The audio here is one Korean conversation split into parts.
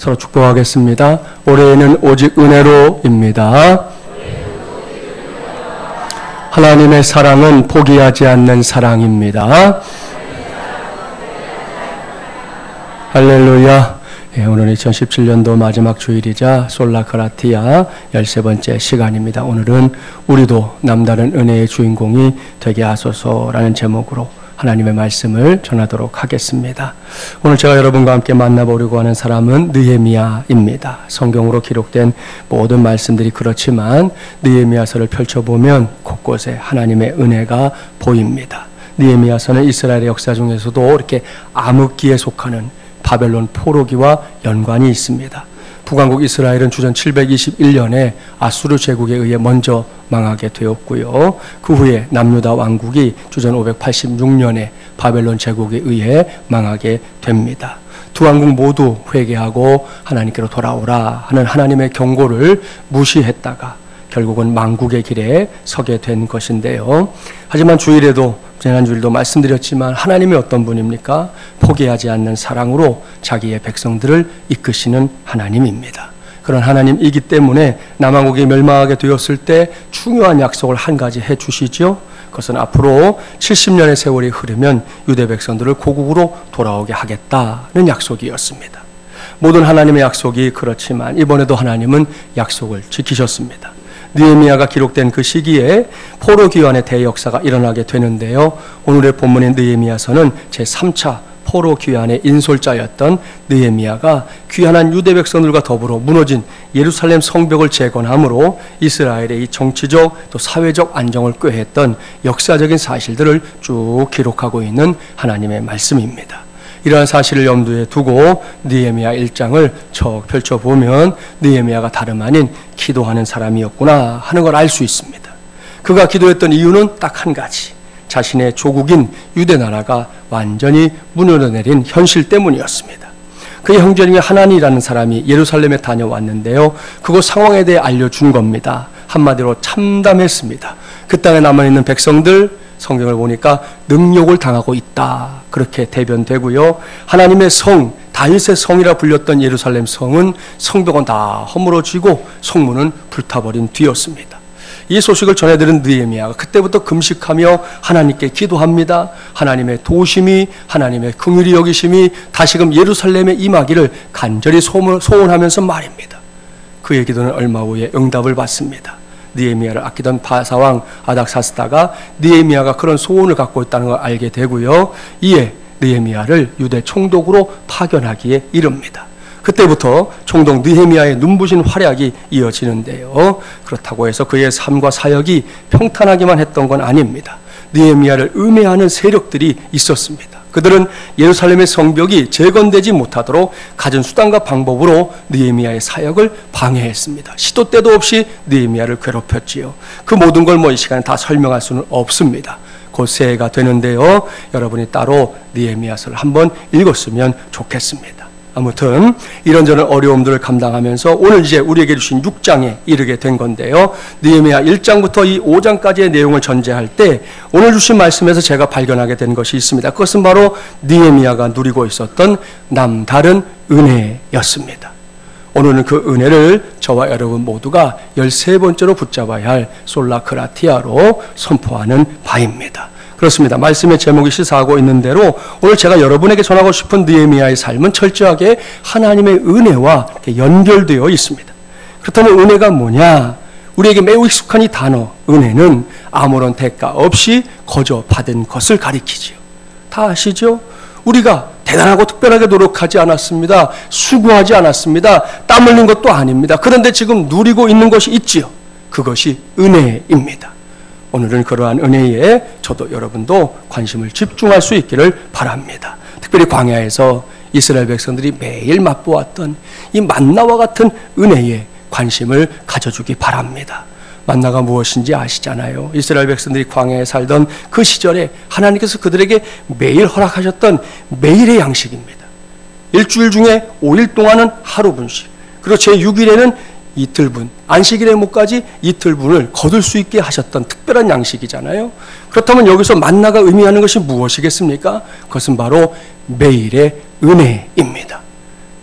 서로 축복하겠습니다. 올해에는 오직 은혜로입니다. 하나님의 사랑은 포기하지 않는 사랑입니다. 할렐루야. 오늘은 2017년도 마지막 주일이자 솔라 그라티아 13번째 시간입니다. 오늘은 우리도 남다른 은혜의 주인공이 되게 하소서라는 제목으로 하나님의 말씀을 전하도록 하겠습니다. 오늘 제가 여러분과 함께 만나보려고 하는 사람은 느헤미야입니다. 성경으로 기록된 모든 말씀들이 그렇지만 느헤미야서를 펼쳐보면 곳곳에 하나님의 은혜가 보입니다. 느헤미야서는 이스라엘의 역사 중에서도 이렇게 암흑기에 속하는 바벨론 포로기와 연관이 있습니다. 북왕국 이스라엘은 주전 721년에 아수르 제국에 의해 먼저 망하게 되었고요. 그 후에 남유다 왕국이 주전 586년에 바벨론 제국에 의해 망하게 됩니다. 두 왕국 모두 회개하고 하나님께로 돌아오라 하는 하나님의 경고를 무시했다가 결국은 망국의 길에 서게 된 것인데요. 하지만 주일에도 지난 주일도 말씀드렸지만 하나님이 어떤 분입니까? 포기하지 않는 사랑으로 자기의 백성들을 이끄시는 하나님입니다. 그런 하나님이기 때문에 남왕국이 멸망하게 되었을 때 중요한 약속을 한 가지 해주시죠. 그것은 앞으로 70년의 세월이 흐르면 유대 백성들을 고국으로 돌아오게 하겠다는 약속이었습니다. 모든 하나님의 약속이 그렇지만 이번에도 하나님은 약속을 지키셨습니다. 느헤미야가 기록된 그 시기에 포로 귀환의 대역사가 일어나게 되는데요. 오늘의 본문인 느헤미야서는 제3차 포로 귀환의 인솔자였던 느헤미야가 귀환한 유대 백성들과 더불어 무너진 예루살렘 성벽을 재건함으로 이스라엘의 이 정치적 또 사회적 안정을 꾀했던 역사적인 사실들을 쭉 기록하고 있는 하나님의 말씀입니다. 이러한 사실을 염두에 두고 느헤미야 1장을 척 펼쳐보면 느헤미야가 다름 아닌 기도하는 사람이었구나 하는 걸 알 수 있습니다. 그가 기도했던 이유는 딱 한 가지, 자신의 조국인 유대 나라가 완전히 무너져내린 현실 때문이었습니다. 그의 형제 중에 하나니라는 사람이 예루살렘에 다녀왔는데요. 그곳 상황에 대해 알려준 겁니다. 한마디로 참담했습니다. 그 땅에 남아있는 백성들, 성경을 보니까 능욕을 당하고 있다, 그렇게 대변되고요. 하나님의 성, 다윗의 성이라 불렸던 예루살렘 성은 성벽은 다 허물어지고 성문은 불타버린 뒤였습니다. 이 소식을 전해들은 느헤미야가 그때부터 금식하며 하나님께 기도합니다. 하나님의 도우심이, 하나님의 긍휼히 여기심이 다시금 예루살렘에 임하기를 간절히 소원하면서 말입니다. 그의 기도는 얼마 후에 응답을 받습니다. 느헤미야를 아끼던 바사왕 아닥사스다가 느헤미야가 그런 소원을 갖고 있다는 걸 알게 되고요. 이에 느헤미야를 유대 총독으로 파견하기에 이릅니다. 그때부터 총독 느헤미야의 눈부신 활약이 이어지는데요. 그렇다고 해서 그의 삶과 사역이 평탄하기만 했던 건 아닙니다. 느헤미야를 음해하는 세력들이 있었습니다. 그들은 예루살렘의 성벽이 재건되지 못하도록 갖은 수단과 방법으로 느헤미야의 사역을 방해했습니다. 시도 때도 없이 느헤미야를 괴롭혔지요. 그 모든 걸 이 시간에 다 설명할 수는 없습니다. 곧 새해가 되는데요. 여러분이 따로 느헤미야서를 한번 읽었으면 좋겠습니다. 아무튼 이런저런 어려움들을 감당하면서 오늘 이제 우리에게 주신 6장에 이르게 된 건데요. 느헤미야 1장부터 이 5장까지의 내용을 전제할 때 오늘 주신 말씀에서 제가 발견하게 된 것이 있습니다. 그것은 바로 느헤미야가 누리고 있었던 남다른 은혜였습니다. 오늘은 그 은혜를 저와 여러분 모두가 13번째로 붙잡아야 할 솔라 그라티아로 선포하는 바입니다. 그렇습니다. 말씀의 제목이 시사하고 있는 대로 오늘 제가 여러분에게 전하고 싶은 느헤미야의 삶은 철저하게 하나님의 은혜와 연결되어 있습니다. 그렇다면 은혜가 뭐냐? 우리에게 매우 익숙한 이 단어 은혜는 아무런 대가 없이 거저 받은 것을 가리키지요. 다 아시죠? 우리가 대단하고 특별하게 노력하지 않았습니다. 수고하지 않았습니다. 땀 흘린 것도 아닙니다. 그런데 지금 누리고 있는 것이 있지요. 그것이 은혜입니다. 오늘은 그러한 은혜에 저도 여러분도 관심을 집중할 수 있기를 바랍니다. 특별히 광야에서 이스라엘 백성들이 매일 맛보았던 이 만나와 같은 은혜에 관심을 가져주기 바랍니다. 만나가 무엇인지 아시잖아요. 이스라엘 백성들이 광야에 살던 그 시절에 하나님께서 그들에게 매일 허락하셨던 매일의 양식입니다. 일주일 중에 5일 동안은 하루 분씩, 그리고 제6일에는 이틀분, 안식일의 목까지 이틀분을 거둘 수 있게 하셨던 특별한 양식이잖아요. 그렇다면 여기서 만나가 의미하는 것이 무엇이겠습니까? 그것은 바로 매일의 은혜입니다.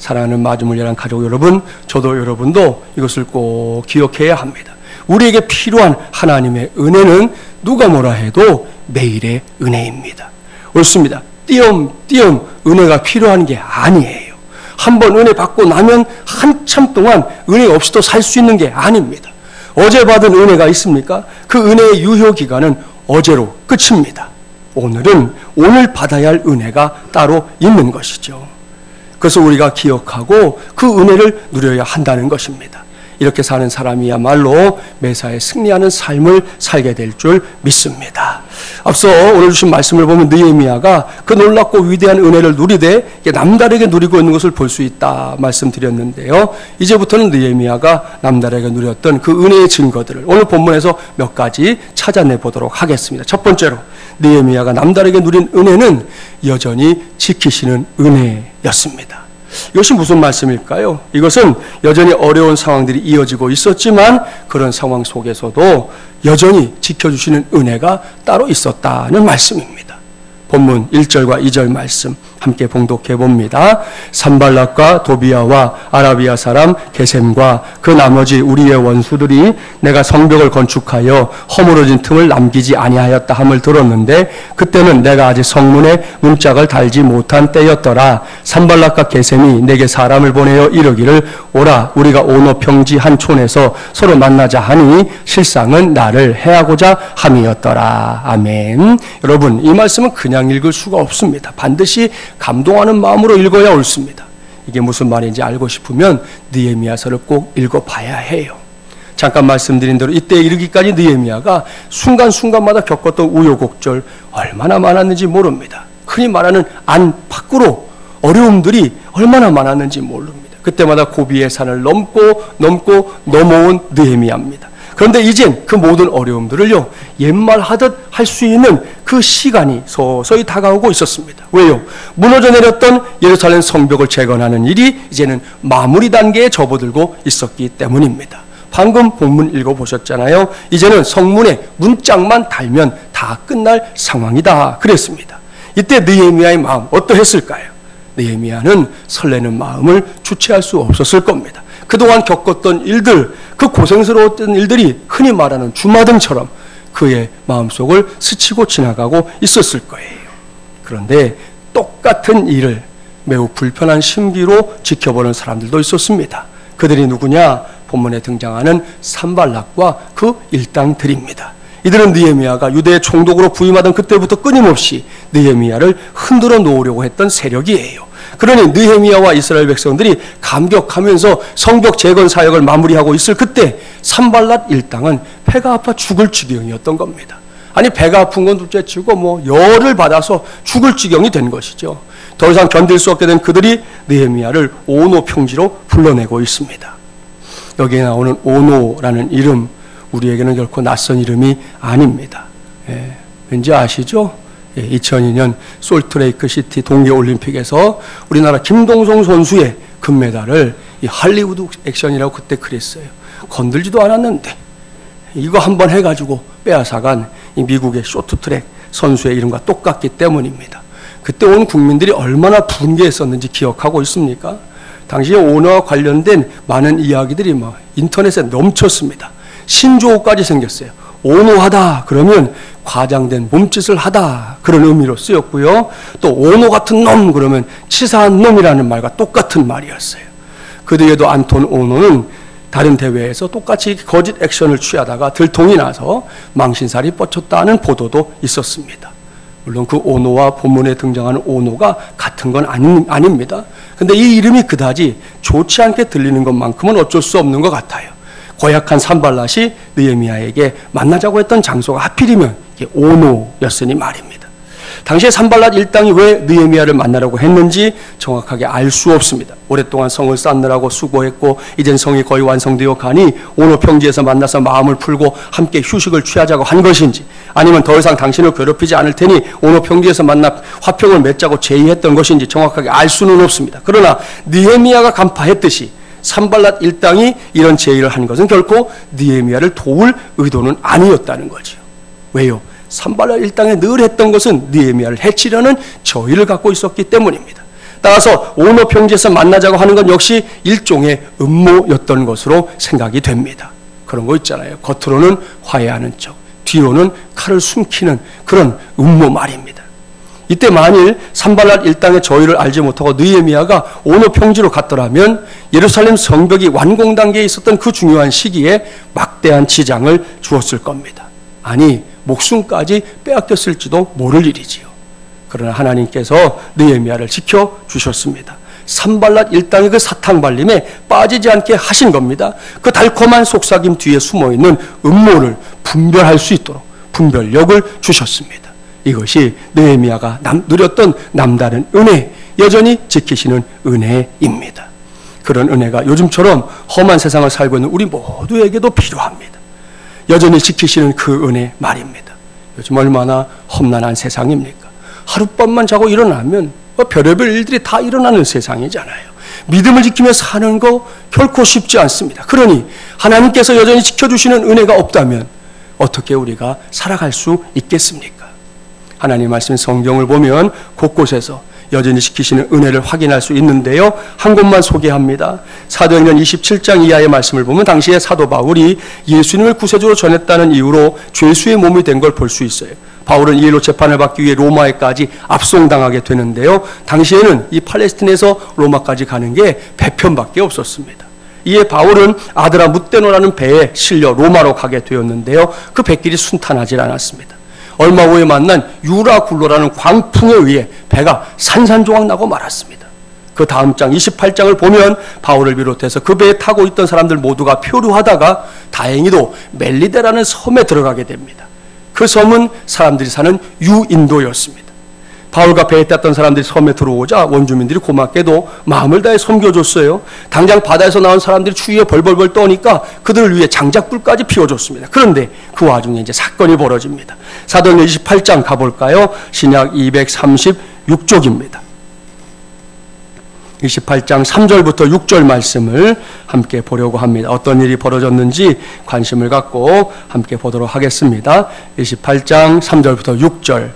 사랑하는 마주물려란 가족 여러분, 저도 여러분도 이것을 꼭 기억해야 합니다. 우리에게 필요한 하나님의 은혜는 누가 뭐라 해도 매일의 은혜입니다. 옳습니다. 띄엄띄엄 은혜가 필요한 게 아니에요. 한번 은혜 받고 나면 한참 동안 은혜 없이도 살 수 있는 게 아닙니다. 어제 받은 은혜가 있습니까? 그 은혜의 유효기간은 어제로 끝입니다. 오늘은 오늘 받아야 할 은혜가 따로 있는 것이죠. 그래서 우리가 기억하고 그 은혜를 누려야 한다는 것입니다. 이렇게 사는 사람이야말로 매사에 승리하는 삶을 살게 될 줄 믿습니다. 앞서 오늘 주신 말씀을 보면 느헤미야가 그 놀랍고 위대한 은혜를 누리되 남다르게 누리고 있는 것을 볼 수 있다 말씀드렸는데요. 이제부터는 느헤미야가 남다르게 누렸던 그 은혜의 증거들을 오늘 본문에서 몇 가지 찾아내 보도록 하겠습니다. 첫 번째로 느헤미야가 남다르게 누린 은혜는 여전히 지키시는 은혜였습니다. 이것이 무슨 말씀일까요? 이것은 여전히 어려운 상황들이 이어지고 있었지만 그런 상황 속에서도 여전히 지켜주시는 은혜가 따로 있었다는 말씀입니다. 본문 1절과 2절 말씀 함께 봉독해 봅니다. 산발락과 도비아와 아라비아 사람 게셈과 그 나머지 우리의 원수들이 내가 성벽을 건축하여 허물어진 틈을 남기지 아니하였다 함을 들었는데 그때는 내가 아직 성문에 문짝을 달지 못한 때였더라. 산발락과 게셈이 내게 사람을 보내어 이르기를 오라 우리가 오노 평지 한 촌에서 서로 만나자 하니 실상은 나를 해하고자 함이었더라. 아멘. 여러분, 이 말씀은 그냥 읽을 수가 없습니다. 반드시 감동하는 마음으로 읽어야 옳습니다. 이게 무슨 말인지 알고 싶으면 느헤미야서를 꼭 읽어봐야 해요. 잠깐 말씀드린 대로 이때 이르기까지 느헤미야가 순간순간마다 겪었던 우여곡절 얼마나 많았는지 모릅니다. 흔히 말하는 안팎으로 어려움들이 얼마나 많았는지 모릅니다. 그때마다 고비의 산을 넘고 넘어온 느헤미야입니다. 그런데 이젠 그 모든 어려움들을요, 옛말 하듯 할 수 있는 그 시간이 서서히 다가오고 있었습니다. 왜요? 무너져 내렸던 예루살렘 성벽을 재건하는 일이 이제는 마무리 단계에 접어들고 있었기 때문입니다. 방금 본문 읽어보셨잖아요. 이제는 성문에 문짝만 달면 다 끝날 상황이다 그랬습니다. 이때 느헤미야의 마음 어떠했을까요? 느헤미야는 설레는 마음을 주체할 수 없었을 겁니다. 그동안 겪었던 일들, 그 고생스러웠던 일들이 흔히 말하는 주마등처럼 그의 마음속을 스치고 지나가고 있었을 거예요. 그런데 똑같은 일을 매우 불편한 심기로 지켜보는 사람들도 있었습니다. 그들이 누구냐? 본문에 등장하는 산발락과 그 일당들입니다. 이들은 느헤미야가 유대의 총독으로 부임하던 그때부터 끊임없이 느헤미야를 흔들어 놓으려고 했던 세력이에요. 그러니 느헤미야와 이스라엘 백성들이 감격하면서 성벽 재건 사역을 마무리하고 있을 그때 산발락 일당은 배가 아파 죽을 지경이었던 겁니다. 아니 배가 아픈 건 둘째치고 열을 받아서 죽을 지경이 된 것이죠. 더 이상 견딜 수 없게 된 그들이 느헤미야를 오노 평지로 불러내고 있습니다. 여기에 나오는 오노라는 이름, 우리에게는 결코 낯선 이름이 아닙니다. 왠지 아시죠? 2002년 솔트레이크 시티 동계올림픽에서 우리나라 김동성 선수의 금메달을 이 할리우드 액션이라고 그때 그랬어요. 건들지도 않았는데 이거 한번 해가지고 빼앗아간 이 미국의 쇼트트랙 선수의 이름과 똑같기 때문입니다. 그때 온 국민들이 얼마나 분개했었는지 기억하고 있습니까? 당시에 오너와 관련된 많은 이야기들이 인터넷에 넘쳤습니다. 신조어까지 생겼어요. 오노하다 그러면 과장된 몸짓을 하다 그런 의미로 쓰였고요. 또 오노 같은 놈 그러면 치사한 놈이라는 말과 똑같은 말이었어요. 그 뒤에도 안톤 오노는 다른 대회에서 똑같이 거짓 액션을 취하다가 들통이 나서 망신살이 뻗쳤다는 보도도 있었습니다. 물론 그 오노와 본문에 등장하는 오노가 같은 건 아닙니다. 근데 이 이름이 그다지 좋지 않게 들리는 것만큼은 어쩔 수 없는 것 같아요. 고약한 산발락이 느헤미야에게 만나자고 했던 장소가 하필이면 이게 오노였으니 말입니다. 당시에 산발락 일당이 왜 느헤미야를 만나려고 했는지 정확하게 알 수 없습니다. 오랫동안 성을 쌓느라고 수고했고 이젠 성이 거의 완성되어 가니 오노 평지에서 만나서 마음을 풀고 함께 휴식을 취하자고 한 것인지 아니면 더 이상 당신을 괴롭히지 않을 테니 오노 평지에서 만나 화평을 맺자고 제의했던 것인지 정확하게 알 수는 없습니다. 그러나 느헤미야가 간파했듯이 산발락 일당이 이런 제의를 한 것은 결코 느헤미야를 도울 의도는 아니었다는 거죠. 왜요? 산발락 일당이 늘 했던 것은 느헤미야를 해치려는 저의를 갖고 있었기 때문입니다. 따라서 오노평지에서 만나자고 하는 건 역시 일종의 음모였던 것으로 생각이 됩니다. 그런 거 있잖아요. 겉으로는 화해하는 척, 뒤로는 칼을 숨기는 그런 음모 말입니다. 이때 만일 산발랏 일당의 저희를 알지 못하고 느헤미야가 오노평지로 갔더라면 예루살렘 성벽이 완공 단계에 있었던 그 중요한 시기에 막대한 지장을 주었을 겁니다. 아니, 목숨까지 빼앗겼을지도 모를 일이지요. 그러나 하나님께서 느헤미야를 지켜주셨습니다. 산발랏 일당의 그 사탕 발림에 빠지지 않게 하신 겁니다. 그 달콤한 속삭임 뒤에 숨어있는 음모를 분별할 수 있도록 분별력을 주셨습니다. 이것이 느헤미야가 누렸던 남다른 은혜, 여전히 지키시는 은혜입니다. 그런 은혜가 요즘처럼 험한 세상을 살고 있는 우리 모두에게도 필요합니다. 여전히 지키시는 그 은혜 말입니다. 요즘 얼마나 험난한 세상입니까? 하룻밤만 자고 일어나면 별의별 일들이 다 일어나는 세상이잖아요. 믿음을 지키며 사는 거 결코 쉽지 않습니다. 그러니 하나님께서 여전히 지켜주시는 은혜가 없다면 어떻게 우리가 살아갈 수 있겠습니까? 하나님 말씀 성경을 보면 곳곳에서 여전히 지키시는 은혜를 확인할 수 있는데요. 한 곳만 소개합니다. 사도행전 27장 이하의 말씀을 보면 당시에 사도 바울이 예수님을 구세주로 전했다는 이유로 죄수의 몸이 된 걸 볼 수 있어요. 바울은 이 일로 재판을 받기 위해 로마에까지 압송당하게 되는데요. 당시에는 이 팔레스틴에서 로마까지 가는 게 배편밖에 없었습니다. 이에 바울은 아드라 묻데노라는 배에 실려 로마로 가게 되었는데요. 그 배길이 순탄하지 않았습니다. 얼마 후에 만난 유라굴로라는 광풍에 의해 배가 산산조각 나고 말았습니다. 그 다음 장 28장을 보면 바울을 비롯해서 그 배에 타고 있던 사람들 모두가 표류하다가 다행히도 멜리데라는 섬에 들어가게 됩니다. 그 섬은 사람들이 사는 유인도였습니다. 바울과 배에 탔던 사람들이 섬에 들어오자 원주민들이 고맙게도 마음을 다해 섬겨줬어요. 당장 바다에서 나온 사람들이 추위에 벌벌벌 떠니까 그들을 위해 장작불까지 피워줬습니다. 그런데 그 와중에 이제 사건이 벌어집니다. 사도행전 28장 가볼까요? 신약 236쪽입니다. 28장 3절부터 6절 말씀을 함께 보려고 합니다. 어떤 일이 벌어졌는지 관심을 갖고 함께 보도록 하겠습니다. 28장 3절부터 6절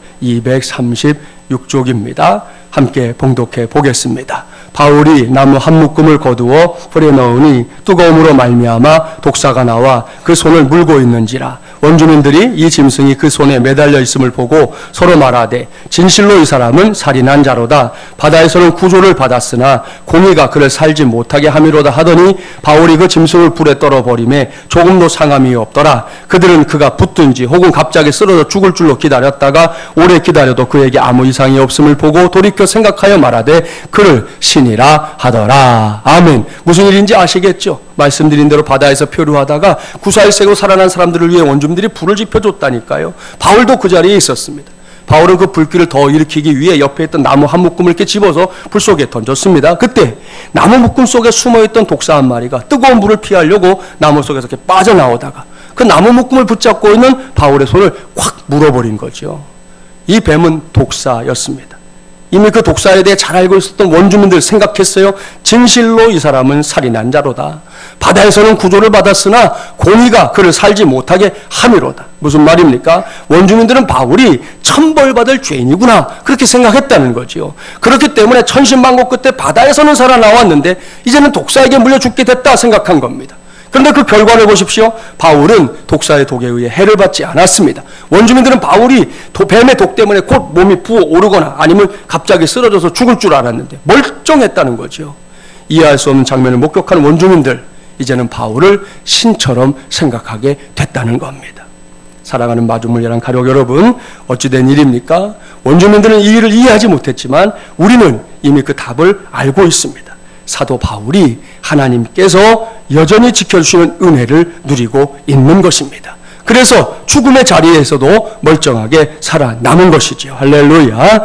236쪽입니다. 함께 봉독해 보겠습니다. 바울이 나무 한 묶음을 거두어 불에 넣으니 뜨거움으로 말미암아 독사가 나와 그 손을 물고 있는지라. 원주민들이 이 짐승이 그 손에 매달려 있음을 보고 서로 말하되 진실로 이 사람은 살인한 자로다. 바다에서는 구조를 받았으나 공의가 그를 살지 못하게 함이로다 하더니 바울이 그 짐승을 불에 떨어버리매 조금도 상함이 없더라. 그들은 그가 붙든지 혹은 갑자기 쓰러져 죽을 줄로 기다렸다가 오래 기다려도 그에게 아무 이상이 없음을 보고 돌이켜 생각하여 말하되 그를 신이라 하더라. 아멘. 무슨 일인지 아시겠죠? 말씀드린 대로 바다에서 표류하다가 구사일생으로 살아난 사람들을 위해 원주민들이 불을 지펴줬다니까요. 바울도 그 자리에 있었습니다. 바울은 그 불길을 더 일으키기 위해 옆에 있던 나무 한 묶음을 이렇게 집어서 불 속에 던졌습니다. 그때 나무 묶음 속에 숨어있던 독사 한 마리가 뜨거운 불을 피하려고 나무 속에서 이렇게 빠져나오다가 그 나무 묶음을 붙잡고 있는 바울의 손을 확 물어버린 거죠. 이 뱀은 독사였습니다. 이미 그 독사에 대해 잘 알고 있었던 원주민들 생각했어요. 진실로 이 사람은 살인한 자로다. 바다에서는 구조를 받았으나 공의가 그를 살지 못하게 함이로다. 무슨 말입니까? 원주민들은 바울이 천벌받을 죄인이구나 그렇게 생각했다는 거지요. 그렇기 때문에 천신만고 끝에 바다에서는 살아나왔는데 이제는 독사에게 물려 죽게 됐다 생각한 겁니다. 그런데 그 결과를 보십시오. 바울은 독사의 독에 의해 해를 받지 않았습니다. 원주민들은 바울이 뱀의 독 때문에 곧 몸이 부어오르거나 아니면 갑자기 쓰러져서 죽을 줄 알았는데 멀쩡했다는 거죠. 이해할 수 없는 장면을 목격하는 원주민들, 이제는 바울을 신처럼 생각하게 됐다는 겁니다. 사랑하는 마중물려한 가족 여러분, 어찌된 일입니까? 원주민들은 이 일을 이해하지 못했지만 우리는 이미 그 답을 알고 있습니다. 사도 바울이 하나님께서 여전히 지켜주시는 은혜를 누리고 있는 것입니다. 그래서 죽음의 자리에서도 멀쩡하게 살아남은 것이죠. 할렐루야.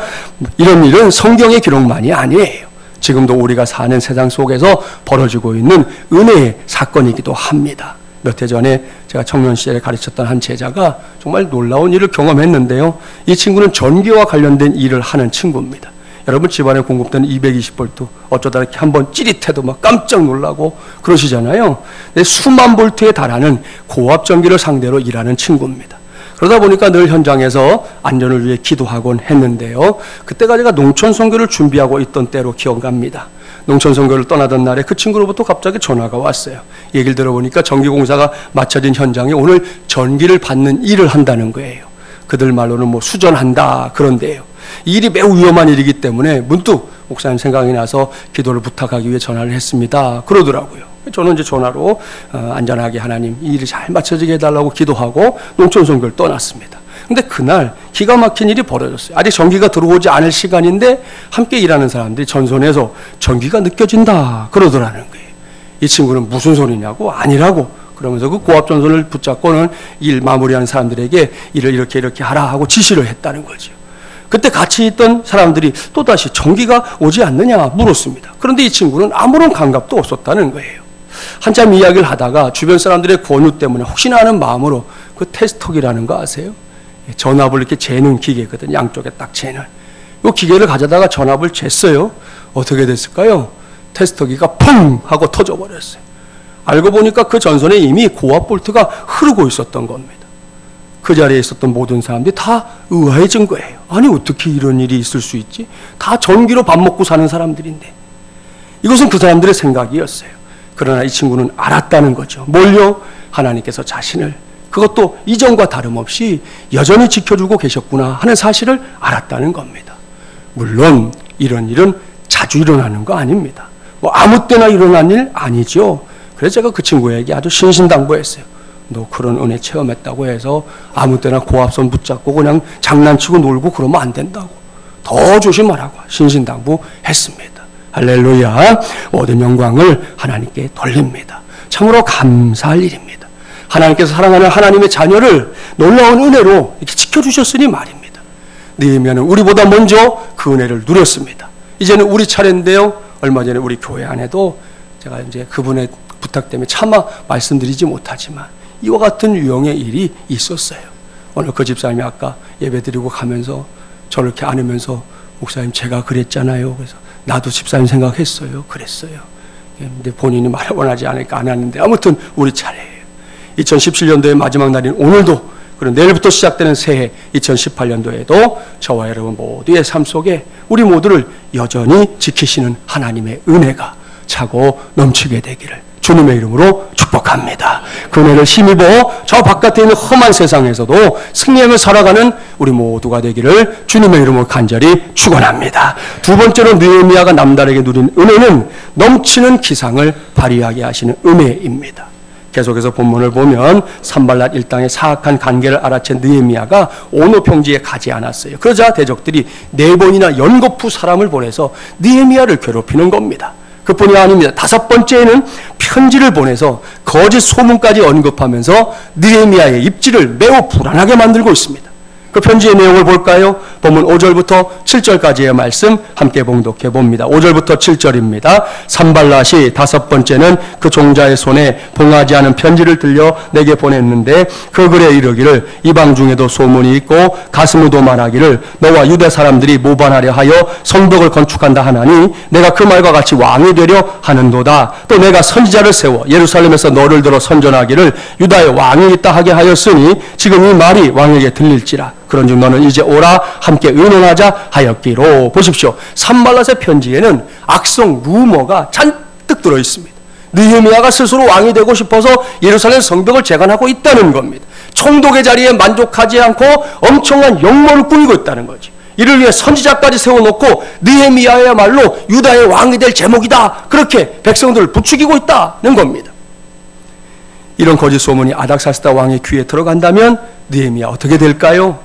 이런 일은 성경의 기록만이 아니에요. 지금도 우리가 사는 세상 속에서 벌어지고 있는 은혜의 사건이기도 합니다. 몇 해 전에 제가 청년 시절에 가르쳤던 한 제자가 정말 놀라운 일을 경험했는데요. 이 친구는 전기와 관련된 일을 하는 친구입니다. 여러분 집안에 공급되는 220볼트 어쩌다 이렇게 한번 찌릿해도 막 깜짝 놀라고 그러시잖아요. 수만 볼트에 달하는 고압 전기를 상대로 일하는 친구입니다. 그러다 보니까 늘 현장에서 안전을 위해 기도하곤 했는데요. 그때가 제가 농촌 선교를 준비하고 있던 때로 기억납니다. 농촌 선교를 떠나던 날에 그 친구로부터 갑자기 전화가 왔어요. 얘기를 들어보니까 전기공사가 마쳐진 현장에 오늘 전기를 받는 일을 한다는 거예요. 그들 말로는 뭐 수전한다 그런데요. 이 일이 매우 위험한 일이기 때문에 문득 목사님 생각이 나서 기도를 부탁하기 위해 전화를 했습니다. 그러더라고요. 저는 이제 전화로 안전하게 하나님 이 일이 잘 마쳐지게 해달라고 기도하고 농촌 선교를 떠났습니다. 근데 그날 기가 막힌 일이 벌어졌어요. 아직 전기가 들어오지 않을 시간인데 함께 일하는 사람들이 전선에서 전기가 느껴진다 그러더라는 거예요. 이 친구는 무슨 소리냐고 아니라고 그러면서 그 고압 전선을 붙잡고는 일 마무리하는 사람들에게 일을 이렇게 하라 하고 지시를 했다는 거죠. 그때 같이 있던 사람들이 또다시 전기가 오지 않느냐 물었습니다. 그런데 이 친구는 아무런 감각도 없었다는 거예요. 한참 이야기를 하다가 주변 사람들의 권유 때문에 혹시나 하는 마음으로 그 테스터기라는 거 아세요? 전압을 이렇게 재는 기계거든. 양쪽에 딱 재는. 이 기계를 가져다가 전압을 쟀어요. 어떻게 됐을까요? 테스터기가 펑 하고 터져버렸어요. 알고 보니까 그 전선에 이미 고압 볼트가 흐르고 있었던 겁니다. 그 자리에 있었던 모든 사람들이 다 의아해진 거예요. 아니 어떻게 이런 일이 있을 수 있지? 다 전기로 밥 먹고 사는 사람들인데. 이것은 그 사람들의 생각이었어요. 그러나 이 친구는 알았다는 거죠. 뭘요? 하나님께서 자신을 그것도 이전과 다름없이 여전히 지켜주고 계셨구나 하는 사실을 알았다는 겁니다. 물론 이런 일은 자주 일어나는 거 아닙니다. 뭐 아무 때나 일어난 일 아니죠. 그래서 제가 그 친구에게 아주 신신당부했어요. 너 그런 은혜 체험했다고 해서 아무 때나 고압선 붙잡고 그냥 장난치고 놀고 그러면 안 된다고. 더 조심하라고 신신당부했습니다. 할렐루야. 모든 영광을 하나님께 돌립니다. 참으로 감사할 일입니다. 하나님께서 사랑하는 하나님의 자녀를 놀라운 은혜로 이렇게 지켜주셨으니 말입니다. 느헤미야는 우리보다 먼저 그 은혜를 누렸습니다. 이제는 우리 차례인데요. 얼마 전에 우리 교회 안에도 제가 이제 그분의 부탁 때문에 차마 말씀드리지 못하지만 이와 같은 유형의 일이 있었어요. 오늘 그 집사님이 아까 예배드리고 가면서 저를 이렇게 안으면서 목사님 제가 그랬잖아요. 그래서 나도 집사님 생각했어요. 그랬어요. 근데 본인이 말을 원하지 않으니까 안 하는데 아무튼 우리 차례예요. 2017년도의 마지막 날인 오늘도 그리고 내일부터 시작되는 새해 2018년도에도 저와 여러분 모두의 삶 속에 우리 모두를 여전히 지키시는 하나님의 은혜가 차고 넘치게 되기를 주님의 이름으로 축복합니다. 그 은혜를 힘입어 저 바깥에 있는 험한 세상에서도 승리하며 살아가는 우리 모두가 되기를 주님의 이름으로 간절히 축원합니다. 두 번째로 느헤미야가 남달에게 누린 은혜는 넘치는 기상을 발휘하게 하시는 은혜입니다. 계속해서 본문을 보면 산발랏 일당의 사악한 관계를 알아챈 느헤미야가 오노 평지에 가지 않았어요. 그러자 대적들이 4번이나 연거푸 사람을 보내서 느헤미야를 괴롭히는 겁니다. 그뿐이 아닙니다. 5번째에는 편지를 보내서 거짓 소문까지 언급하면서 느헤미야의 입지를 매우 불안하게 만들고 있습니다. 그 편지의 내용을 볼까요? 본문 5절부터 7절까지의 말씀 함께 봉독해 봅니다. 5절부터 7절입니다. 산발랏이 5번째는 그 종자의 손에 봉하지 않은 편지를 들려 내게 보냈는데 그 글에 이르기를 이방 중에도 소문이 있고 가스무도 말하기를 너와 유대 사람들이 모반하려 하여 성벽을 건축한다 하나니 내가 그 말과 같이 왕이 되려 하는도다. 또 내가 선지자를 세워 예루살렘에서 너를 들어 선전하기를 유다의 왕이 있다 하게 하였으니 지금 이 말이 왕에게 들릴지라. 그런즉 너는 이제 오라 함께 의논하자 하였기로. 보십시오. 산발랏의 편지에는 악성 루머가 잔뜩 들어있습니다. 느헤미야가 스스로 왕이 되고 싶어서 예루살렘 성벽을 재건하고 있다는 겁니다. 총독의 자리에 만족하지 않고 엄청난 역모를 꾸미고 있다는 거지. 이를 위해 선지자까지 세워놓고 느헤미야야말로 유다의 왕이 될 제목이다. 그렇게 백성들을 부추기고 있다는 겁니다. 이런 거짓 소문이 아닥사스다 왕의 귀에 들어간다면 느헤미야 어떻게 될까요?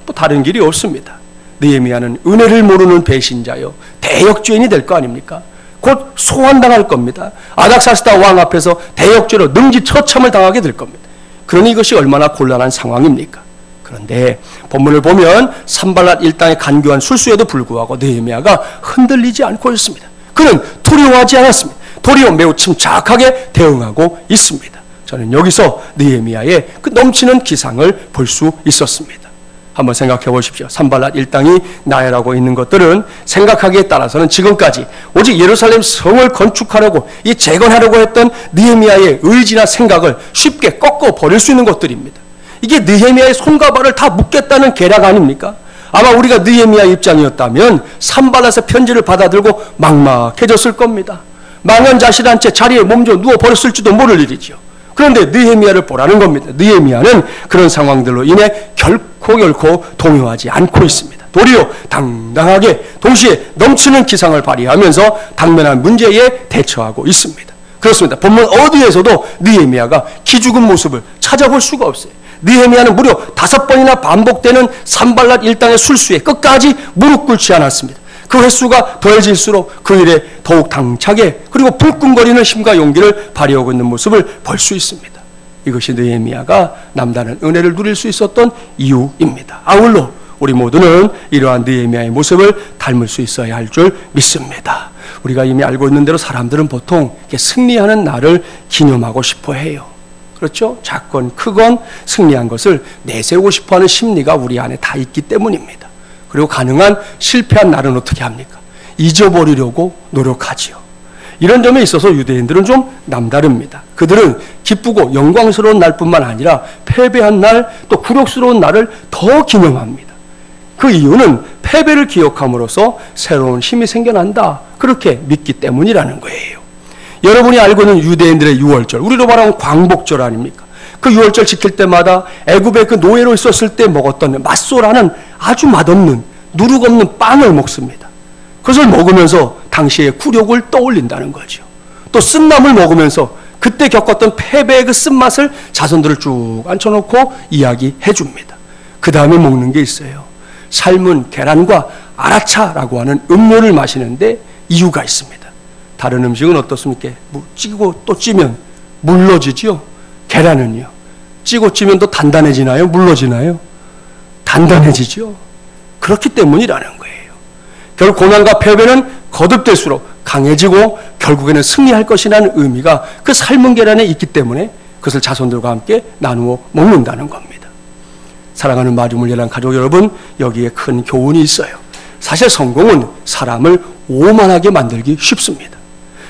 또 다른 길이 없습니다. 느헤미야는 은혜를 모르는 배신자요 대역죄인이 될 거 아닙니까? 곧 소환당할 겁니다. 아닥사스다 왕 앞에서 대역죄로 능지처참을 당하게 될 겁니다. 그러니 이것이 얼마나 곤란한 상황입니까? 그런데 본문을 보면 산발랏 일당의 간교한 술수에도 불구하고 느헤미야가 흔들리지 않고 있습니다. 그는 두려워하지 않았습니다. 도리어 매우 침착하게 대응하고 있습니다. 저는 여기서 느헤미야의 그 넘치는 기상을 볼 수 있었습니다. 한번 생각해 보십시오. 산발랏 일당이 나열하고 있는 것들은 생각하기에 따라서는 지금까지 오직 예루살렘 성을 건축하려고 이 재건하려고 했던 느헤미야의 의지나 생각을 쉽게 꺾어 버릴 수 있는 것들입니다. 이게 느헤미야의 손과 발을 다 묶겠다는 계략 아닙니까? 아마 우리가 느헤미야 입장이었다면 산발랏의 편지를 받아들고 막막해졌을 겁니다. 망연자실한 채 자리에 몸져 누워버렸을지도 모를 일이죠. 그런데 느헤미야를 보라는 겁니다. 느헤미야는 그런 상황들로 인해 결코 동요하지 않고 있습니다. 도리어 당당하게 동시에 넘치는 기상을 발휘하면서 당면한 문제에 대처하고 있습니다. 그렇습니다. 본문 어디에서도 느헤미야가 기죽은 모습을 찾아볼 수가 없어요. 느헤미야는 무려 5번이나 반복되는 산발랏 일당의 술수에 끝까지 무릎 꿇지 않았습니다. 그 횟수가 더해질수록 그 일에 더욱 당차게 그리고 불끈거리는 힘과 용기를 발휘하고 있는 모습을 볼 수 있습니다. 이것이 느헤미야가 남다른 은혜를 누릴 수 있었던 이유입니다. 아울러 우리 모두는 이러한 느헤미야의 모습을 닮을 수 있어야 할 줄 믿습니다. 우리가 이미 알고 있는 대로 사람들은 보통 승리하는 날을 기념하고 싶어 해요. 그렇죠? 작건 크건 승리한 것을 내세우고 싶어하는 심리가 우리 안에 다 있기 때문입니다. 그리고 가능한 실패한 날은 어떻게 합니까? 잊어버리려고 노력하지요. 이런 점에 있어서 유대인들은 좀 남다릅니다. 그들은 기쁘고 영광스러운 날뿐만 아니라 패배한 날 또 굴욕스러운 날을 더 기념합니다. 그 이유는 패배를 기억함으로써 새로운 힘이 생겨난다. 그렇게 믿기 때문이라는 거예요. 여러분이 알고 있는 유대인들의 유월절, 우리로 말하면 광복절 아닙니까? 그 유월절 지킬 때마다 애굽의 그 노예로 있었을 때 먹었던 맛소라는 아주 맛없는 누룩 없는 빵을 먹습니다. 그것을 먹으면서 당시의 굴욕을 떠올린다는 거죠. 또 쓴나물 먹으면서 그때 겪었던 패배의 그 쓴맛을 자손들을 쭉 앉혀놓고 이야기해 줍니다. 그 다음에 먹는 게 있어요. 삶은 계란과 아라차라고 하는 음료를 마시는데 이유가 있습니다. 다른 음식은 어떻습니까? 찌고 또 찌면 물러지죠. 계란은요. 찌고 찌면 또 단단해지나요? 물러지나요? 단단해지죠. 그렇기 때문이라는 거예요. 결국 고난과 패배는 거듭될수록 강해지고 결국에는 승리할 것이라는 의미가 그 삶은 계란에 있기 때문에 그것을 자손들과 함께 나누어 먹는다는 겁니다. 사랑하는 마주물려란 가족 여러분, 여기에 큰 교훈이 있어요. 사실 성공은 사람을 오만하게 만들기 쉽습니다.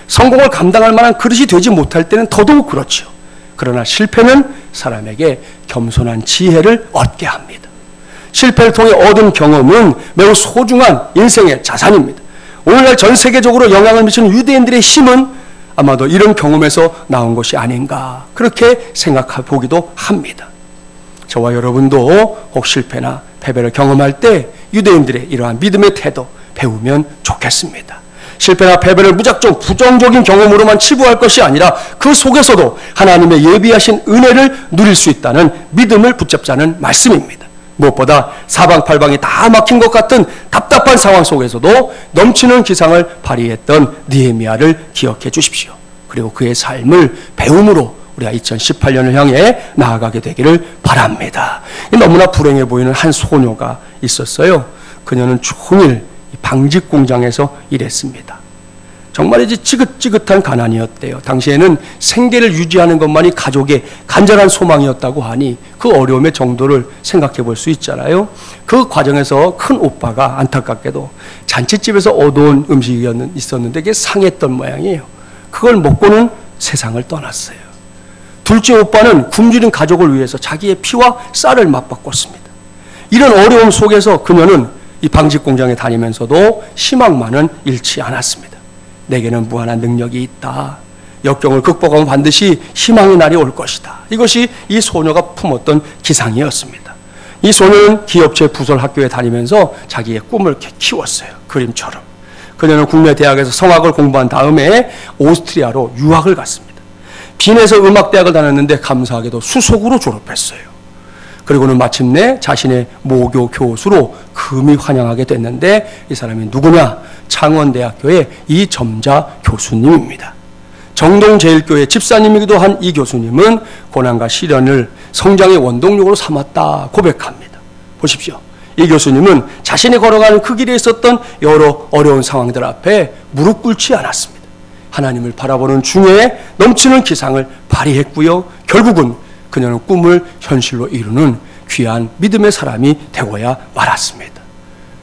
성공을 감당할 만한 그릇이 되지 못할 때는 더더욱 그렇죠. 그러나 실패는 사람에게 겸손한 지혜를 얻게 합니다. 실패를 통해 얻은 경험은 매우 소중한 인생의 자산입니다. 오늘날 전 세계적으로 영향을 미치는 유대인들의 힘은 아마도 이런 경험에서 나온 것이 아닌가 그렇게 생각해 보기도 합니다. 저와 여러분도 혹 실패나 패배를 경험할 때 유대인들의 이러한 믿음의 태도 배우면 좋겠습니다. 실패나 패배를 무작정 부정적인 경험으로만 치부할 것이 아니라 그 속에서도 하나님의 예비하신 은혜를 누릴 수 있다는 믿음을 붙잡자는 말씀입니다. 무엇보다 사방팔방이 다 막힌 것 같은 답답한 상황 속에서도 넘치는 기상을 발휘했던 느헤미야를 기억해 주십시오. 그리고 그의 삶을 배움으로 우리가 2018년을 향해 나아가게 되기를 바랍니다. 너무나 불행해 보이는 한 소녀가 있었어요. 그녀는 종일 방직 공장에서 일했습니다. 정말 이제 지긋지긋한 가난이었대요. 당시에는 생계를 유지하는 것만이 가족의 간절한 소망이었다고 하니 그 어려움의 정도를 생각해 볼 수 있잖아요. 그 과정에서 큰 오빠가 안타깝게도 잔치집에서 얻어온 음식이 있었는데 그게 상했던 모양이에요. 그걸 먹고는 세상을 떠났어요. 둘째 오빠는 굶주린 가족을 위해서 자기의 피와 쌀을 맞바꿨습니다. 이런 어려움 속에서 그녀는 이 방직 공장에 다니면서도 희망만은 잃지 않았습니다. 내게는 무한한 능력이 있다. 역경을 극복하면 반드시 희망의 날이 올 것이다. 이것이 이 소녀가 품었던 기상이었습니다. 이 소녀는 기업체 부설 학교에 다니면서 자기의 꿈을 키웠어요. 그림처럼. 그녀는 국내 대학에서 성악을 공부한 다음에 오스트리아로 유학을 갔습니다. 빈에서 음악대학을 다녔는데 감사하게도 수석으로 졸업했어요. 그리고는 마침내 자신의 모교 교수로 금이 환영하게 됐는데 이 사람이 누구냐? 창원대학교의 이점자 교수님입니다. 정동제일교회 집사님이기도 한 이 교수님은 고난과 시련을 성장의 원동력으로 삼았다 고백합니다. 보십시오. 이 교수님은 자신이 걸어가는 그 길에 있었던 여러 어려운 상황들 앞에 무릎 꿇지 않았습니다. 하나님을 바라보는 중에 넘치는 기상을 발휘했고요. 결국은 그녀는 꿈을 현실로 이루는 귀한 믿음의 사람이 되고야 말았습니다.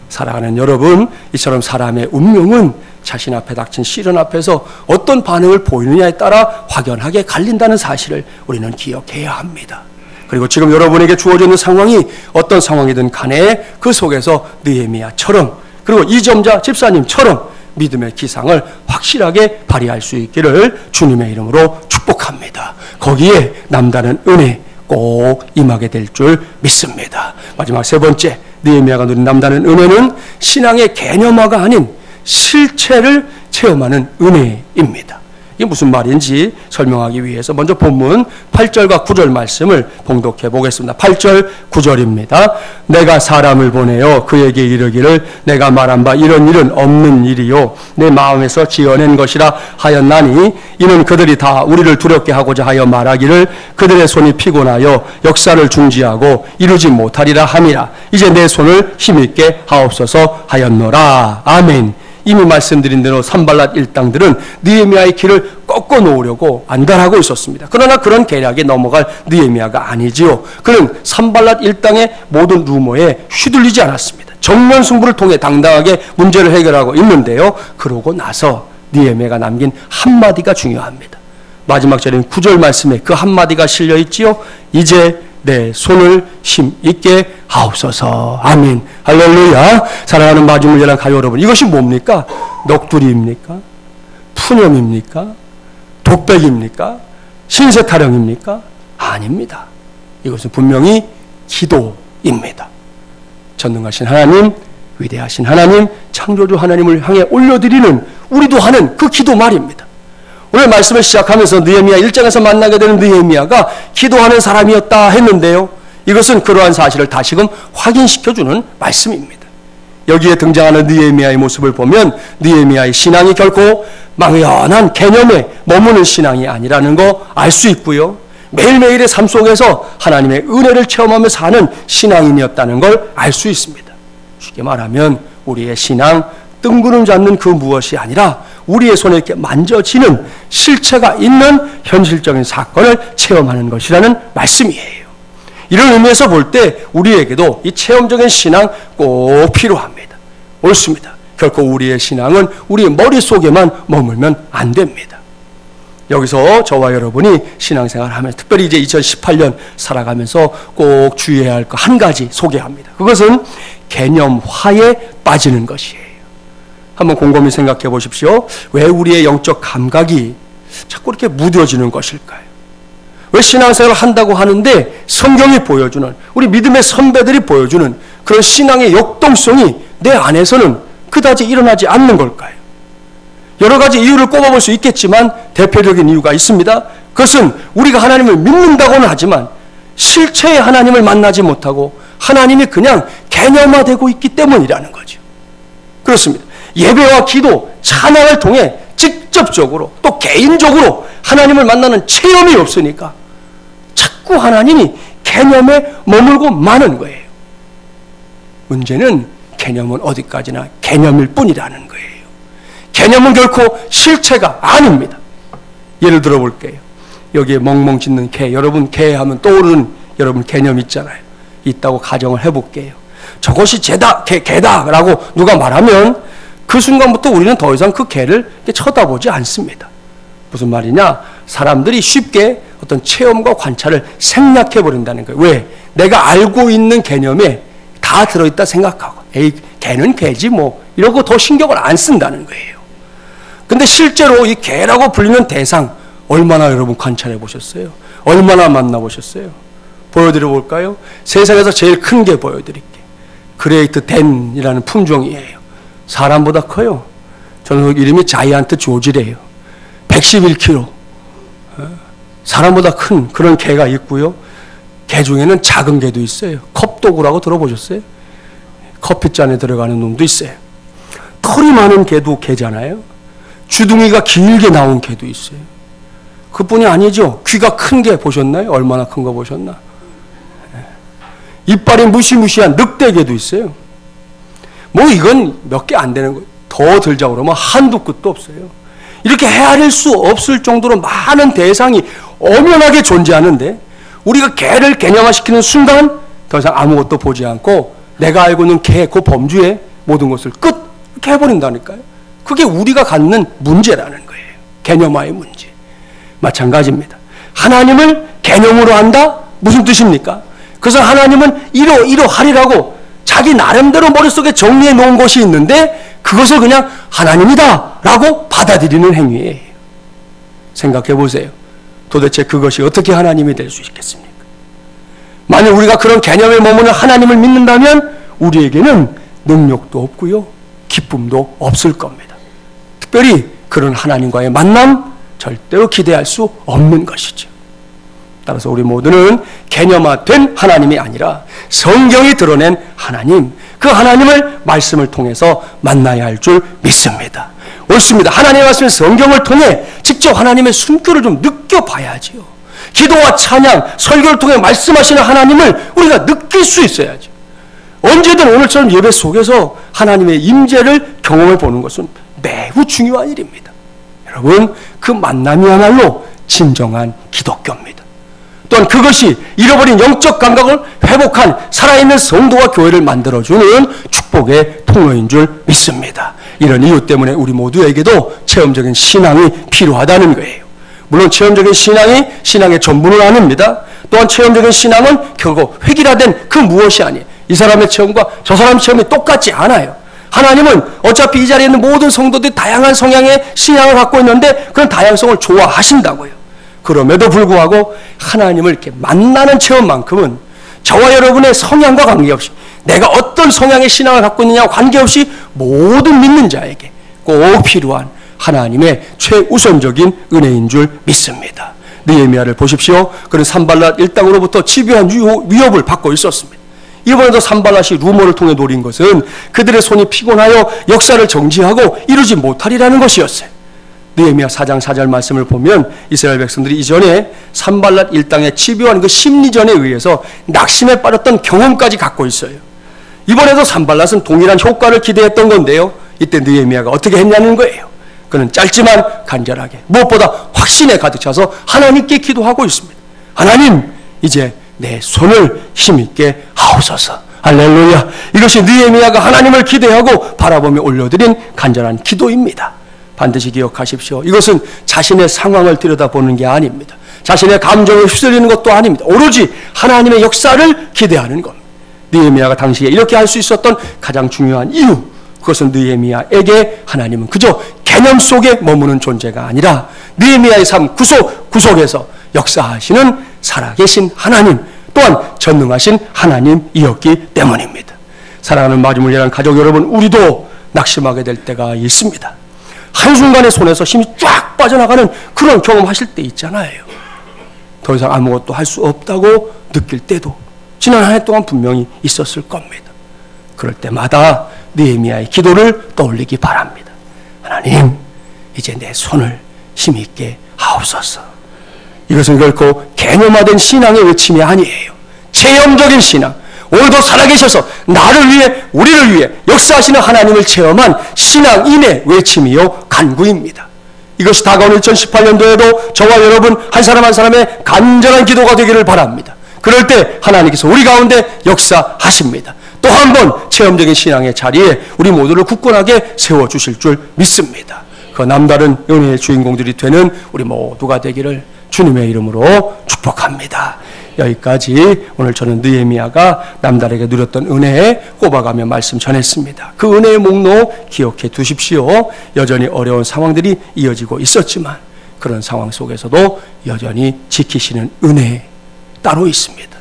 사랑하는 여러분, 이처럼 사람의 운명은 자신 앞에 닥친 시련 앞에서 어떤 반응을 보이느냐에 따라 확연하게 갈린다는 사실을 우리는 기억해야 합니다. 그리고 지금 여러분에게 주어져 있는 상황이 어떤 상황이든 간에 그 속에서 느헤미야처럼, 그리고 이점자 집사님처럼 믿음의 기상을 확실하게 발휘할 수 있기를 주님의 이름으로 축복합니다. 거기에 남다른 은혜 꼭 임하게 될 줄 믿습니다. 마지막 세 번째, 느헤미야가 누린 남다른 은혜는 신앙의 개념화가 아닌 실체를 체험하는 은혜입니다. 이게 무슨 말인지 설명하기 위해서 먼저 본문 8절과 9절 말씀을 봉독해 보겠습니다. 8절 9절입니다. 내가 사람을 보내어 그에게 이르기를 내가 말한 바 이런 일은 없는 일이요 내 마음에서 지어낸 것이라 하였나니 이는 그들이 다 우리를 두렵게 하고자 하여 말하기를 그들의 손이 피곤하여 역사를 중지하고 이루지 못하리라 함이라. 이제 내 손을 힘있게 하옵소서 하였노라. 아멘. 이미 말씀드린 대로 산발랏 일당들은 느헤미야의 길을 꺾어 놓으려고 안달하고 있었습니다. 그러나 그런 계략에 넘어갈 느헤미야가 아니지요. 그는 산발랏 일당의 모든 루머에 휘둘리지 않았습니다. 정면 승부를 통해 당당하게 문제를 해결하고 있는데요. 그러고 나서 느헤미야가 남긴 한마디가 중요합니다. 마지막 절인 9절 말씀에 그 한마디가 실려 있지요. 이제 내 손을 힘있게 하옵소서. 아멘. 할렐루야. 사랑하는 마중물려랑 가요 여러분, 이것이 뭡니까? 넋두리입니까? 푸념입니까? 독백입니까? 신세타령입니까? 아닙니다. 이것은 분명히 기도입니다. 전능하신 하나님, 위대하신 하나님, 창조주 하나님을 향해 올려드리는 우리도 하는 그 기도 말입니다. 오늘 말씀을 시작하면서 느헤미야 1장에서 만나게 되는 느헤미야가 기도하는 사람이었다 했는데요. 이것은 그러한 사실을 다시금 확인시켜주는 말씀입니다. 여기에 등장하는 느헤미야의 모습을 보면 느헤미야의 신앙이 결코 막연한 개념에 머무는 신앙이 아니라는 거 알 수 있고요. 매일매일의 삶 속에서 하나님의 은혜를 체험하며 사는 신앙인이었다는 걸 알 수 있습니다. 쉽게 말하면 우리의 신앙, 뜬구름 잡는 그 무엇이 아니라 우리의 손에 이렇게 만져지는 실체가 있는 현실적인 사건을 체험하는 것이라는 말씀이에요. 이런 의미에서 볼 때 우리에게도 이 체험적인 신앙 꼭 필요합니다. 옳습니다. 결코 우리의 신앙은 우리의 머릿속에만 머물면 안 됩니다. 여기서 저와 여러분이 신앙생활을 하면서 특별히 이제 2018년 살아가면서 꼭 주의해야 할 것 한 가지 소개합니다. 그것은 개념화에 빠지는 것이에요. 한번 곰곰이 생각해 보십시오. 왜 우리의 영적 감각이 자꾸 이렇게 무뎌지는 것일까요? 왜 신앙생활을 한다고 하는데 성경이 보여주는, 우리 믿음의 선배들이 보여주는 그런 신앙의 역동성이 내 안에서는 그다지 일어나지 않는 걸까요? 여러 가지 이유를 꼽아볼 수 있겠지만 대표적인 이유가 있습니다. 그것은 우리가 하나님을 믿는다고는 하지만 실체의 하나님을 만나지 못하고 하나님이 그냥 개념화되고 있기 때문이라는 거죠. 그렇습니다. 예배와 기도, 찬양을 통해 직접적으로 또 개인적으로 하나님을 만나는 체험이 없으니까 자꾸 하나님이 개념에 머물고 마는 거예요. 문제는 개념은 어디까지나 개념일 뿐이라는 거예요. 개념은 결코 실체가 아닙니다. 예를 들어 볼게요. 여기에 멍멍 짖는 개, 여러분 개 하면 떠오르는 여러분 개념 있잖아요. 있다고 가정을 해볼게요. 저것이 개다라고 누가 말하면 그 순간부터 우리는 더 이상 그 개를 쳐다보지 않습니다. 무슨 말이냐? 사람들이 쉽게 어떤 체험과 관찰을 생략해버린다는 거예요. 왜? 내가 알고 있는 개념에 다 들어있다 생각하고 에이 개는 개지 뭐 이러고 더 신경을 안 쓴다는 거예요. 근데 실제로 이 개라고 불리는 대상 얼마나 여러분 관찰해 보셨어요? 얼마나 만나보셨어요? 보여드려 볼까요? 세상에서 제일 큰 개 보여드릴게요. 그레이트 댄이라는 품종이에요. 사람보다 커요. 저는 이름이 자이언트 조지래요. 111kg. 사람보다 큰 그런 개가 있고요. 개 중에는 작은 개도 있어요. 컵도구라고 들어보셨어요? 커피잔에 들어가는 놈도 있어요. 털이 많은 개도 개잖아요. 주둥이가 길게 나온 개도 있어요. 그뿐이 아니죠. 귀가 큰 개 보셨나요? 얼마나 큰 거 보셨나? 이빨이 무시무시한 늑대개도 있어요. 뭐 이건 몇 개 안 되는 거예요. 더 들자고 그러면 한두 끝도 없어요. 이렇게 헤아릴 수 없을 정도로 많은 대상이 엄연하게 존재하는데 우리가 개를 개념화시키는 순간 더 이상 아무것도 보지 않고 내가 알고 있는 개, 그 범주의 모든 것을 끝 이렇게 해버린다니까요. 그게 우리가 갖는 문제라는 거예요. 개념화의 문제. 마찬가지입니다. 하나님을 개념으로 한다? 무슨 뜻입니까? 그래서 하나님은 이러하리라고 자기 나름대로 머릿속에 정리해 놓은 것이 있는데 그것을 그냥 하나님이다 라고 받아들이는 행위예요. 생각해 보세요. 도대체 그것이 어떻게 하나님이 될 수 있겠습니까? 만약 우리가 그런 개념에 머무는 하나님을 믿는다면 우리에게는 능력도 없고요, 기쁨도 없을 겁니다. 특별히 그런 하나님과의 만남 절대로 기대할 수 없는 것이죠. 따라서 우리 모두는 개념화된 하나님이 아니라 성경이 드러낸 하나님, 그 하나님을 말씀을 통해서 만나야 할 줄 믿습니다. 옳습니다. 하나님의 말씀 성경을 통해 직접 하나님의 숨결을 좀 느껴봐야지요. 기도와 찬양, 설교를 통해 말씀하시는 하나님을 우리가 느낄 수 있어야죠. 언제든 오늘처럼 예배 속에서 하나님의 임재를 경험해 보는 것은 매우 중요한 일입니다. 여러분, 그 만남이야말로 진정한 기독교입니다. 또한 그것이 잃어버린 영적 감각을 회복한 살아있는 성도와 교회를 만들어주는 축복의 통로인 줄 믿습니다. 이런 이유 때문에 우리 모두에게도 체험적인 신앙이 필요하다는 거예요. 물론 체험적인 신앙이 신앙의 전부는 아닙니다. 또한 체험적인 신앙은 결국 획일화된 그 무엇이 아니에요. 이 사람의 체험과 저 사람의 체험이 똑같지 않아요. 하나님은 어차피 이 자리에 있는 모든 성도들이 다양한 성향의 신앙을 갖고 있는데 그런 다양성을 좋아하신다고요. 그럼에도 불구하고 하나님을 이렇게 만나는 체험만큼은 저와 여러분의 성향과 관계없이, 내가 어떤 성향의 신앙을 갖고 있느냐와 관계없이 모든 믿는 자에게 꼭 필요한 하나님의 최우선적인 은혜인 줄 믿습니다. 느헤미야를 보십시오. 그는 산발랏 일당으로부터 집요한 위협을 받고 있었습니다. 이번에도 산발랏이 루머를 통해 노린 것은 그들의 손이 피곤하여 역사를 정지하고 이루지 못하리라는 것이었어요. 느헤미야 4장 4절 말씀을 보면 이스라엘 백성들이 이전에 산발랏 일당의 집요한 그 심리전에 의해서 낙심에 빠졌던 경험까지 갖고 있어요. 이번에도 산발랏은 동일한 효과를 기대했던 건데요, 이때 느헤미야가 어떻게 했냐는 거예요. 그는 짧지만 간절하게, 무엇보다 확신에 가득 차서 하나님께 기도하고 있습니다. 하나님, 이제 내 손을 힘있게 하옵소서. 할렐루야. 이것이 느헤미야가 하나님을 기대하고 바라보며 올려드린 간절한 기도입니다. 반드시 기억하십시오. 이것은 자신의 상황을 들여다보는 게 아닙니다. 자신의 감정에 휩쓸리는 것도 아닙니다. 오로지 하나님의 역사를 기대하는 겁니다. 느헤미야가 당시에 이렇게 할 수 있었던 가장 중요한 이유, 그것은 느헤미야에게 하나님은 그저 개념 속에 머무는 존재가 아니라 느헤미야의 삶 구속에서 역사하시는 살아계신 하나님, 또한 전능하신 하나님이었기 때문입니다. 사랑하는 마지못이라는 가족 여러분, 우리도 낙심하게 될 때가 있습니다. 한순간에 손에서 힘이 쫙 빠져나가는 그런 경험하실 때 있잖아요. 더 이상 아무것도 할 수 없다고 느낄 때도 지난 한 해 동안 분명히 있었을 겁니다. 그럴 때마다 느헤미야의 기도를 떠올리기 바랍니다. 하나님, 이제 내 손을 힘있게 하옵소서. 이것은 결코 개념화된 신앙의 외침이 아니에요. 체험적인 신앙, 오늘도 살아계셔서 나를 위해, 우리를 위해 역사하시는 하나님을 체험한 신앙인의 외침이요 간구입니다. 이것이 다가오는 2018년도에도 저와 여러분 한 사람 한 사람의 간절한 기도가 되기를 바랍니다. 그럴 때 하나님께서 우리 가운데 역사하십니다. 또 한 번 체험적인 신앙의 자리에 우리 모두를 굳건하게 세워주실 줄 믿습니다. 그 남다른 은혜의 주인공들이 되는 우리 모두가 되기를 주님의 이름으로 축복합니다. 여기까지 오늘 저는 느헤미야가 남달에게 누렸던 은혜에 꼽아가며 말씀 전했습니다. 그 은혜의 목록 기억해 두십시오. 여전히 어려운 상황들이 이어지고 있었지만 그런 상황 속에서도 여전히 지키시는 은혜 따로 있습니다.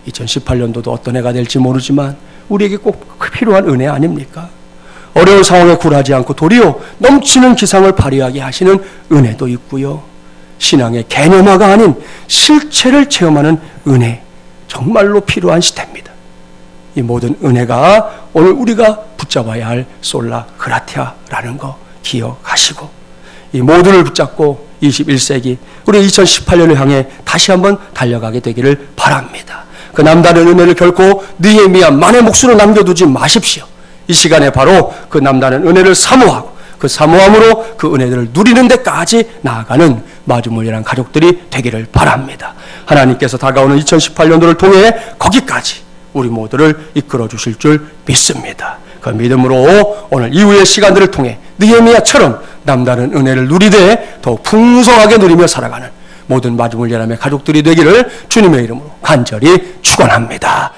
2018년도도 어떤 해가 될지 모르지만 우리에게 꼭 필요한 은혜 아닙니까? 어려운 상황에 굴하지 않고 도리어 넘치는 기상을 발휘하게 하시는 은혜도 있고요. 신앙의 개념화가 아닌 실체를 체험하는 은혜, 정말로 필요한 시대입니다. 이 모든 은혜가 오늘 우리가 붙잡아야 할 솔라 그라티아라는 거 기억하시고 이 모두를 붙잡고 21세기 우리 2018년을 향해 다시 한번 달려가게 되기를 바랍니다. 그 남다른 은혜를 결코 느헤미야만의 몫으로 남겨두지 마십시오. 이 시간에 바로 그 남다른 은혜를 사모하고 그 사모함으로 그 은혜들을 누리는 데까지 나아가는 마주몰이라는 가족들이 되기를 바랍니다. 하나님께서 다가오는 2018년도를 통해 거기까지 우리 모두를 이끌어 주실 줄 믿습니다. 그 믿음으로 오늘 이후의 시간들을 통해 느헤미야처럼 남다른 은혜를 누리되 더욱 풍성하게 누리며 살아가는 모든 마지막 예람의 가족들이 되기를 주님의 이름으로 간절히 축원합니다.